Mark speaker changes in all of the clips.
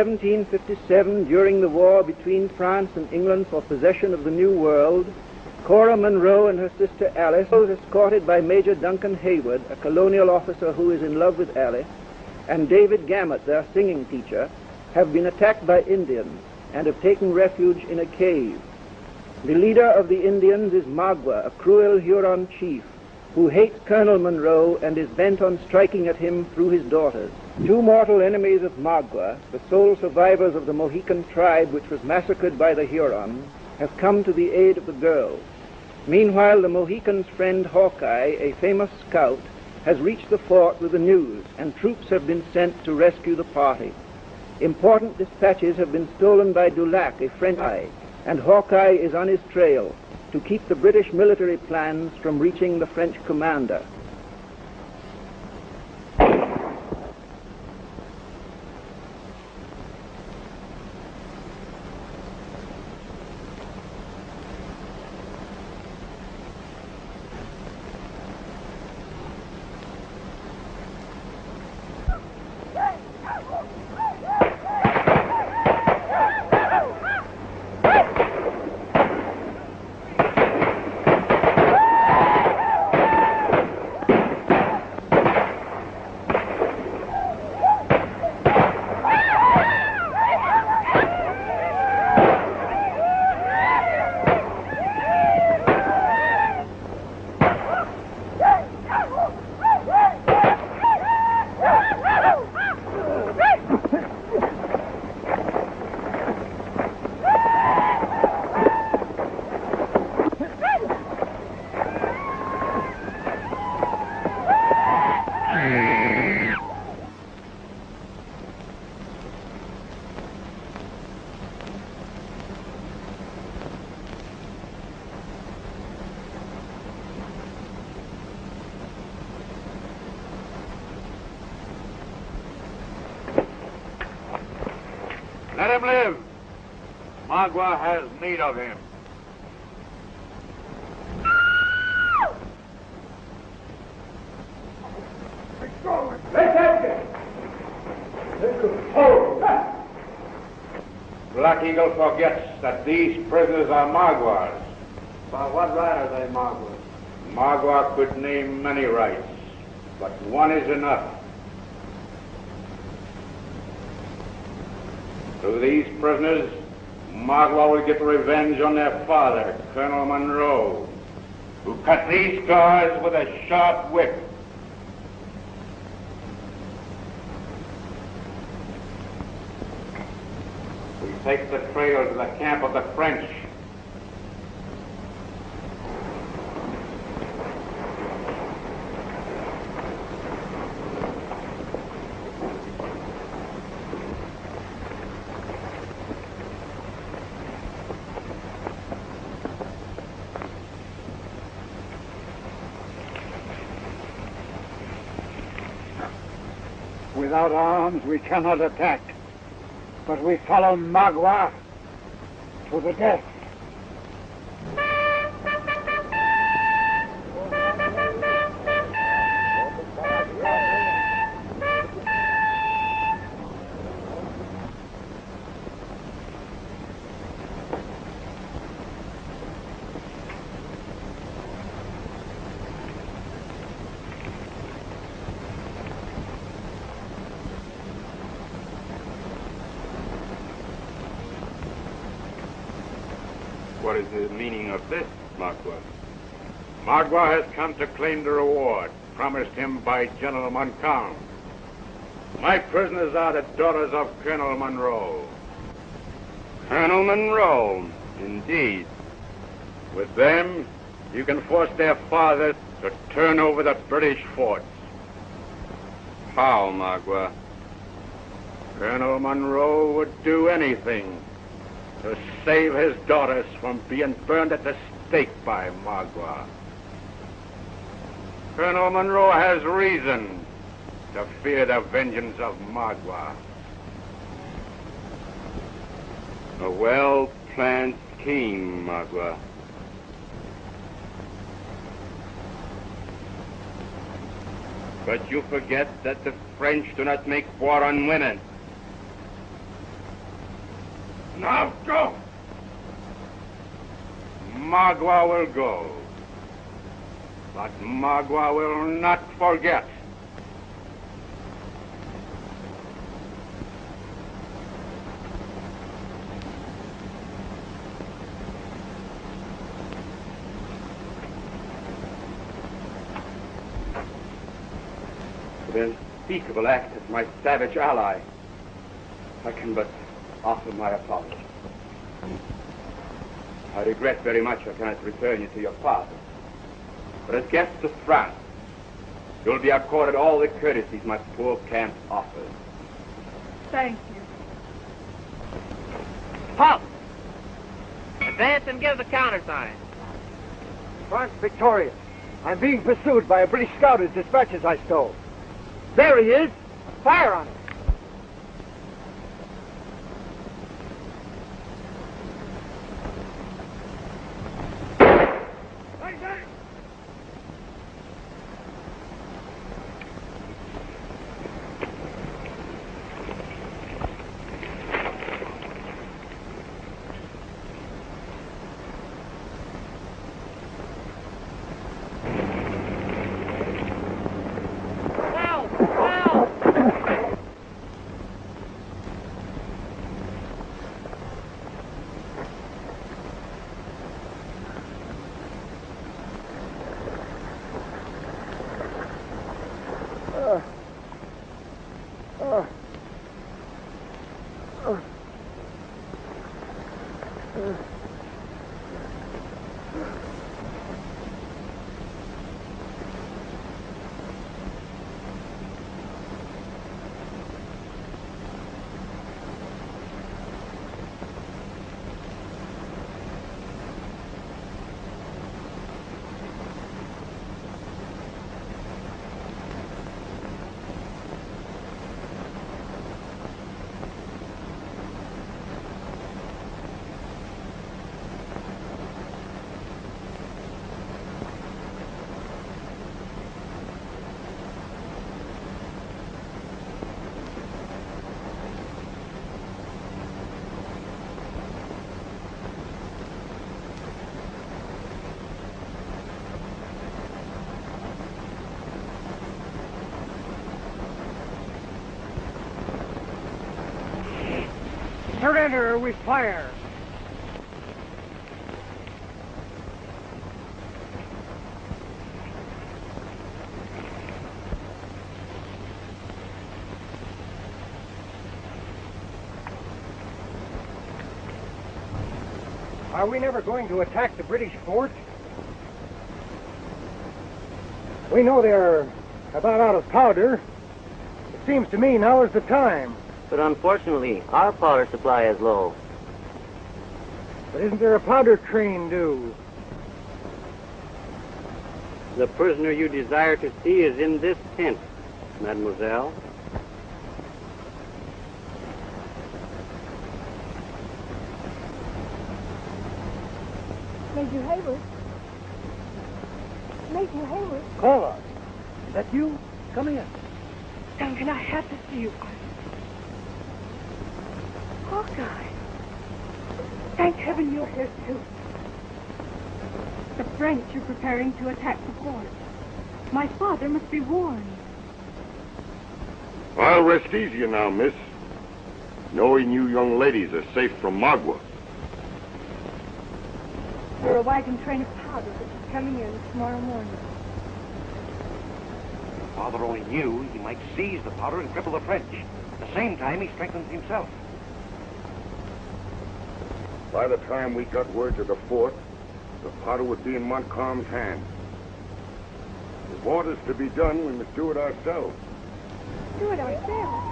Speaker 1: 1757, during the war between France and England for possession of the New World, Cora Munro and her sister Alice, escorted by Major Duncan Heyward, a colonial officer who is in love with Alice, and David Gamut, their singing teacher, have been attacked by Indians and have taken refuge in a cave. The leader of the Indians is Magua, a cruel Huron chief, who hates Colonel Munro and is bent on striking at him through his daughters. Two mortal enemies of Magua, the sole survivors of the Mohican tribe which was massacred by the Hurons, have come to the aid of the girls. Meanwhile, the Mohican's friend Hawkeye, a famous scout, has reached the fort with the news, and troops have been sent to rescue the party. Important dispatches have been stolen by Dulac, a French spy, and Hawkeye is on his trail to keep the British military plans from reaching the French commander.
Speaker 2: Let him live. Magua has need of him. Black Eagle forgets that these prisoners are Maguas.
Speaker 3: By what right are they Maguas?
Speaker 2: Magua could name many rights, but one is enough. Through these prisoners, Magua will get revenge on their father, Colonel Munro, who cut these scars with a sharp whip. We take the trail to the camp of the French.
Speaker 3: Without arms, we cannot attack, but we follow Magua to the death.
Speaker 2: What is the meaning of this, Magua? Magua has come to claim the reward promised him by General Montcalm. My prisoners are the daughters of Colonel Munro.
Speaker 4: Colonel Munro, indeed.
Speaker 2: With them, you can force their father to turn over the British forts.
Speaker 4: How, Magua?
Speaker 2: Colonel Munro would do anything to save his daughters from being burned at the stake by Magua. Colonel Munro has reason to fear the vengeance of Magua.
Speaker 4: A well-planned scheme, Magua. But you forget that the French do not make war on women.
Speaker 2: Now go! Magua will go. But Magua will not forget.
Speaker 4: For the unspeakable act of my savage ally, I can but offer my apology. I regret very much I cannot return you to your father. But as guests of France, you'll be accorded all the courtesies my poor camp offers.
Speaker 5: Thank you.
Speaker 6: Halt! Advance and give the countersign.
Speaker 3: France victorious. I'm being pursued by a British scout whose dispatches I stole. There he is! Fire on him! Surrender or we fire! Are we never going to attack the British fort? We know they're about out of powder. It seems to me now is the time.
Speaker 6: But unfortunately, our powder supply is low.
Speaker 3: But isn't there a powder train due?
Speaker 6: The prisoner you desire to see is in this tent, mademoiselle.
Speaker 5: Major Heyward. Major Heyward.
Speaker 3: Cora, is that you? Come in.
Speaker 5: Duncan, I have to see you. Hawkeye. Thank heaven you're here, too. The French are preparing to attack the fort. My father must be warned.
Speaker 2: I'll rest easier now, miss. Knowing you young ladies are safe from Magua.
Speaker 5: There are a wagon train of powder that is coming in tomorrow morning.
Speaker 7: If Father only knew, he might seize the powder and cripple the French. At the same time, he strengthens himself.
Speaker 2: By the time we got word to the fort, the powder would be in Montcalm's hands. If orders to be done, we must do it ourselves.
Speaker 5: Do it ourselves.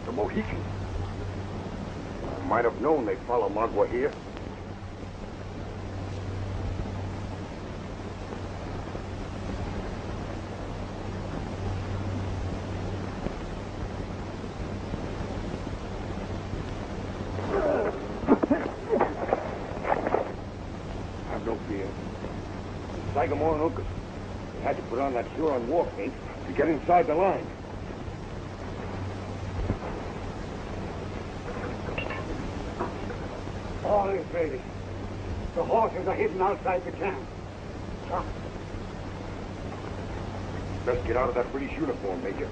Speaker 2: The Mohicans. I might have known they'd follow Magua here. They had to put on that Huron war paint to get inside the line.
Speaker 3: Sorry, Brady. The horses are hidden outside the camp. Come.
Speaker 7: Best get out of that British uniform, Major.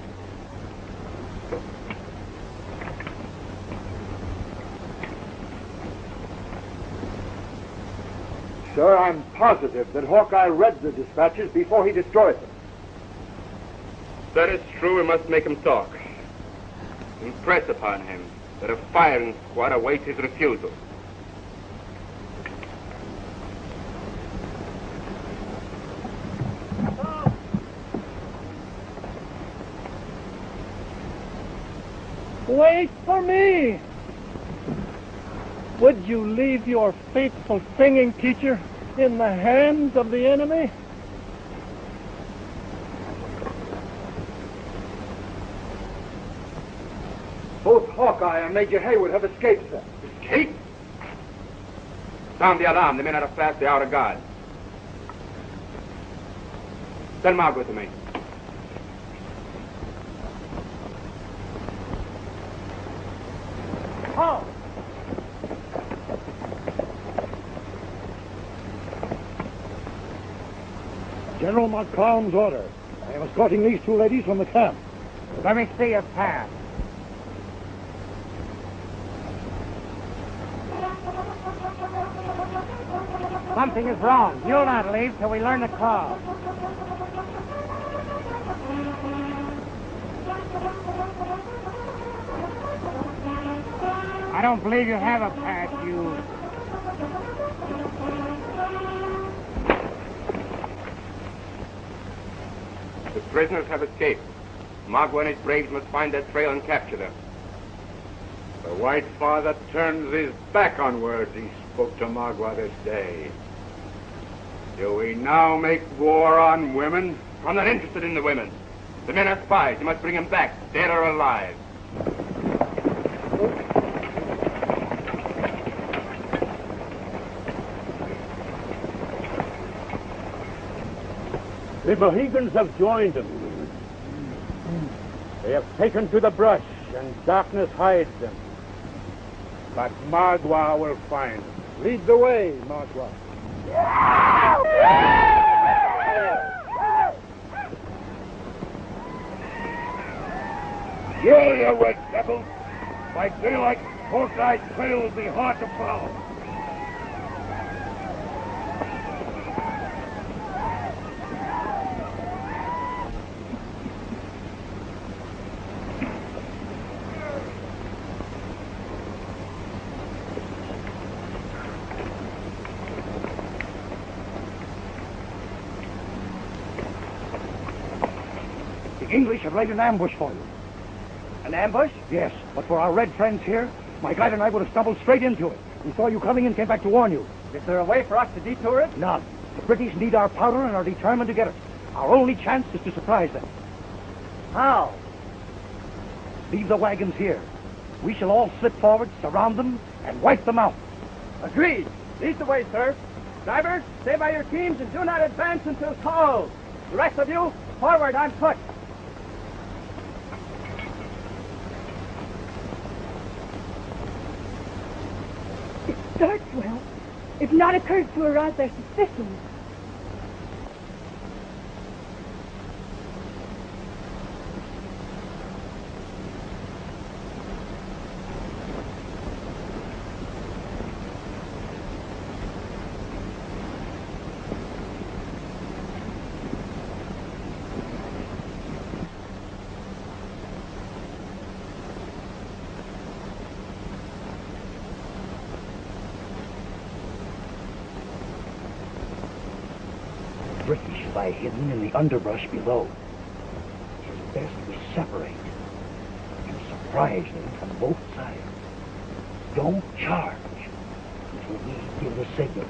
Speaker 3: Sir, I'm positive that Hawkeye read the dispatches before he destroyed them.
Speaker 4: That is true. We must make him talk. Impress upon him that a firing squad awaits his refusal.
Speaker 8: Wait for me! Would you leave your faithful singing teacher in the hands of the enemy?
Speaker 3: Both Hawkeye and Major Heyward have escaped, sir.
Speaker 4: Escape? Sound the alarm. The men are fast. They are out of guard. Send Magua to me.
Speaker 8: How? General Montcalm's order. I am escorting these two ladies from the camp.
Speaker 3: Let me see your pass. Something is wrong. You'll not leave till we learn the cause. I don't believe you have a pass, you...
Speaker 4: The prisoners have escaped. Magua and his braves must find their trail and capture them.
Speaker 2: The White Father turns his back on words he spoke to Magua this day. Do we now make war on women?
Speaker 4: I'm not interested in the women. The men are spies. You must bring them back, dead or alive.
Speaker 8: The Mohegans have joined them. They have taken to the brush, and darkness hides them. But Magua will find them. Lead the way, Magua.
Speaker 7: Yeah, you red devils! By daylight, Hawkeye's trail will be hard to follow.
Speaker 3: The English have laid an ambush for you.
Speaker 8: An ambush?
Speaker 3: Yes, but for our red friends here, my guide and I would have stumbled straight into it. We saw you coming and came back to warn you.
Speaker 8: Is there a way for us to detour it?
Speaker 3: None. The British need our powder and are determined to get it. Our only chance is to surprise them.
Speaker 8: How?
Speaker 3: Leave the wagons here. We shall all slip forward, surround them, and wipe them out.
Speaker 8: Agreed. Lead the way, sir. Drivers, stay by your teams and do not advance until called. The rest of you, forward on foot.
Speaker 5: It starts well. If not occurs to arouse their suspicions.
Speaker 3: British lie hidden in the underbrush below. It's best we separate and surprise them from both sides. Don't charge until we give the signal.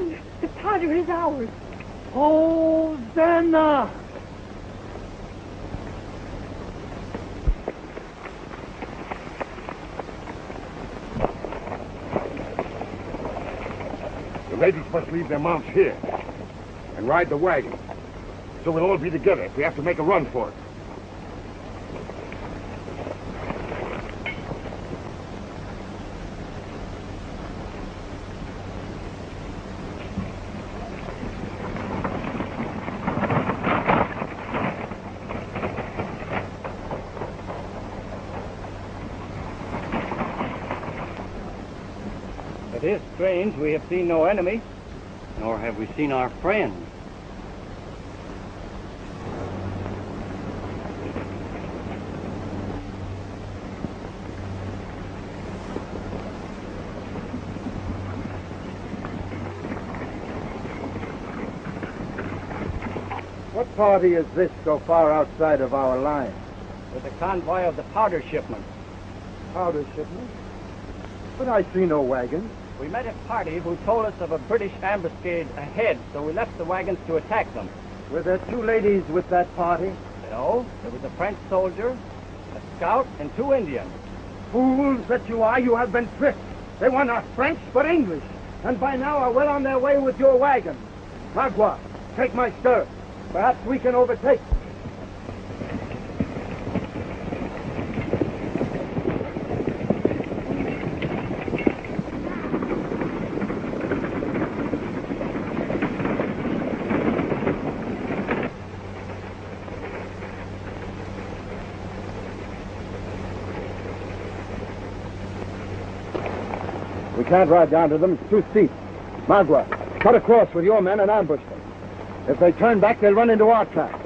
Speaker 5: Father, the powder is ours.
Speaker 8: Hosanna! The ladies must leave their mounts here and ride the wagon. So we'll all be together if we have to make a run for it.
Speaker 6: It is strange we have seen no enemy, nor have we seen our friend.
Speaker 8: What party is this so far outside of our line?
Speaker 6: With the convoy of the powder shipment.
Speaker 8: Powder shipment? But I see no wagons.
Speaker 6: We met a party who told us of a British ambuscade ahead, so we left the wagons to attack them.
Speaker 8: Were there two ladies with that party?
Speaker 6: No, there was a French soldier, a scout, and 2 Indians.
Speaker 8: Fools that you are, you have been tricked. They were not French, but English, and by now are well on their way with your wagon. Magua, take my stirrup. Perhaps we can overtake them. We can't ride down to them. It's too steep. Magua, cut across with your men and ambush them. If they turn back, they'll run into our track.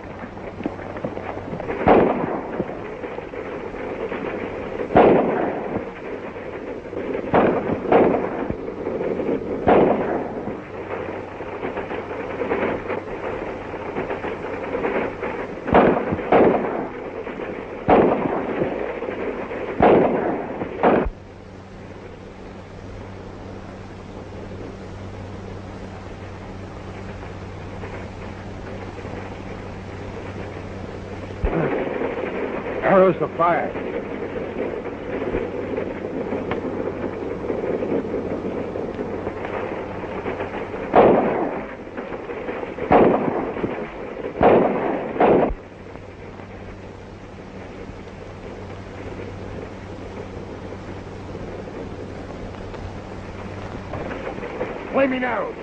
Speaker 8: Arrows to fire. Flaming arrows.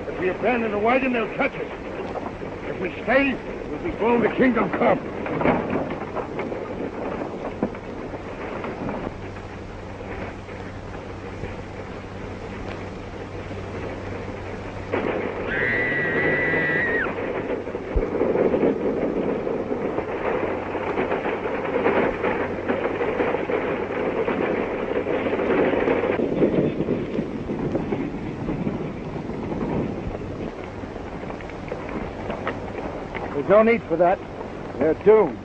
Speaker 8: If we abandon the wagon, they'll catch us. If we stay, we'll be blown to kingdom come. There's no need for that. They're doomed.